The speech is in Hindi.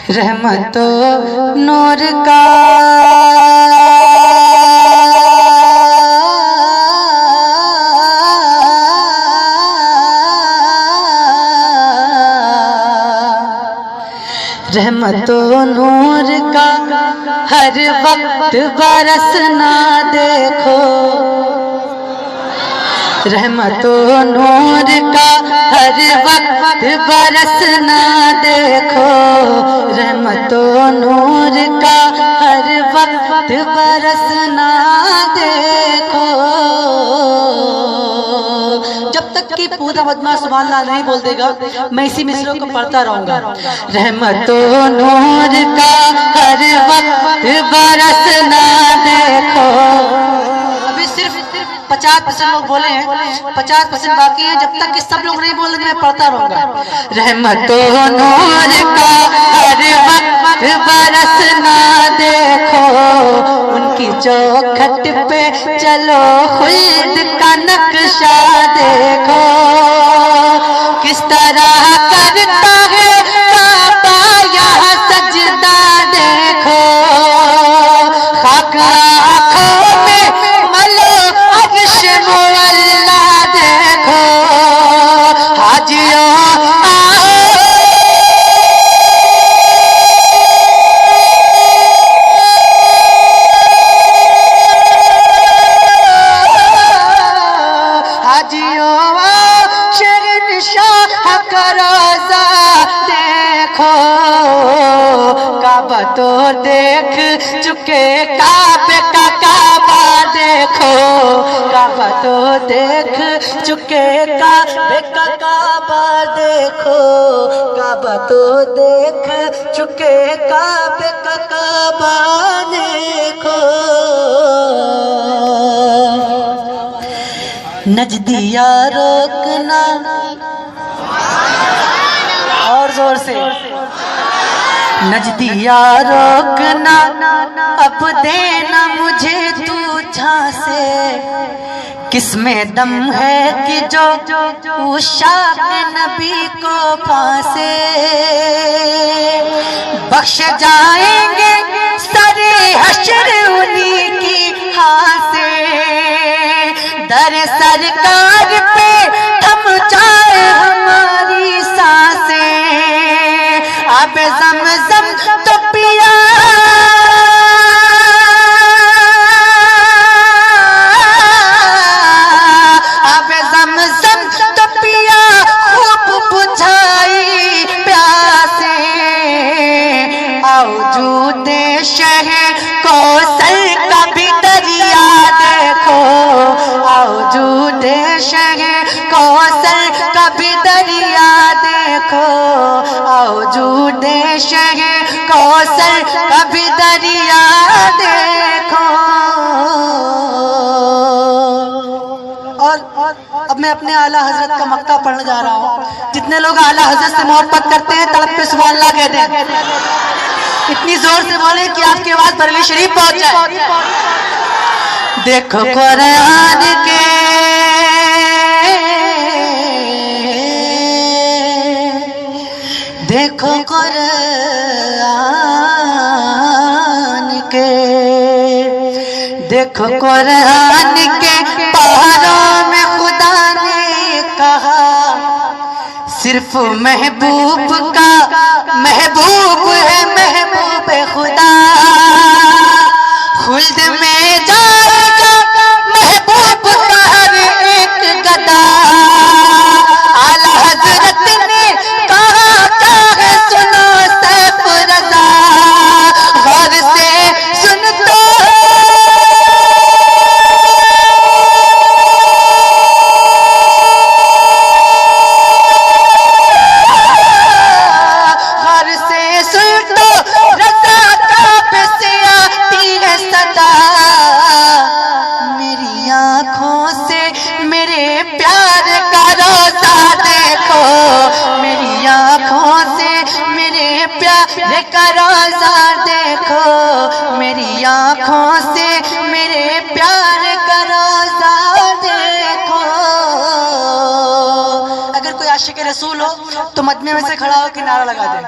रहमतो नूर का रहमतो नूर का हर वक्त बरसना देखो। रहमतो नूर का हर वक्त बरसना देखो। रहमतो नूर का हर वक्त बरसना देखो। जब तक कि पूरा मजमा सुभान अल्लाह नहीं बोल देगा मैं इसी मिसरों को पढ़ता रहूंगा। रहमतो नूर का हर वक्त बरसना देखो। अभी सिर्फ 50% लोग बोले हैं, 50% बाकी है। जब तक कि सब लोग नहीं बोलेंगे मैं पढ़ता रहूंगा। रहमतो नूर का हर वक्त बरसना देखो। उनकी चौखट पे चलो खुद का नक्शा देखो। किस तरह करता है काबा यहाँ सजदा देखो। खाक आँखों में मलो अर्श मुअल्ला देखो। हाजियों काबा तो देख चुके काबे का काबा देखो। काबा तो देख चुके काबे का काबा देखो। काबा तो देख चुके काबे का काबा देखो। नजदिया रोकना और जोर से। नजदिया रोकना अब देना मुझे तू झांसे। किसमें दम है कि जो उशाक नबी को फांसे। बख्श जाएंगे सरे हश्र उन्हीं की हासे। दर सरकार पे थम जाए हमारी सांसें। अब ज़मज़म तो पिया अब ज़मज़म तो पिया खूब बुझाई प्यासे। आओ जूते शहर कौसर का भी दरिया देखो। आओ जूते शहर कौसर का भी दरिया देखो। आओ जूदे शहर कौसर का भी दरिया देखो। और अब मैं अपने आला हजरत का मक्ता पढ़ने जा रहा हूँ। जितने लोग आला हजरत से मोहब्बत करते हैं तड़प पे सुभान अल्लाह कहते हैं। इतनी जोर से बोले कि आपकी आवाज बरेली शरीफ पहुंच जाए। देखो कुरान के देखो कुरान के। देखो कुरान के पहाड़ों में खुदा ने कहा सिर्फ महबूब का महबूब है महबूब खुदा। खुल्द में जाएगा महबूब का हर एक गदा। आला हजरत ने कहा क्या है सुनो सैफ रज़ा। गौर से सुन तो गौर से सुन तो रज़ा काब से आती है सदा। मेरी आँखों से मेरे प्यार का रोज़ा देखो। मेरी आँखों से मेरे प्यार का रोज़ा देखो। मेरी आँखों से मेरे प्यार का रोज़ा देखो। अगर कोई आशिक रसूल हो तो मजमे में से खड़ा हो के नारा लगा दे।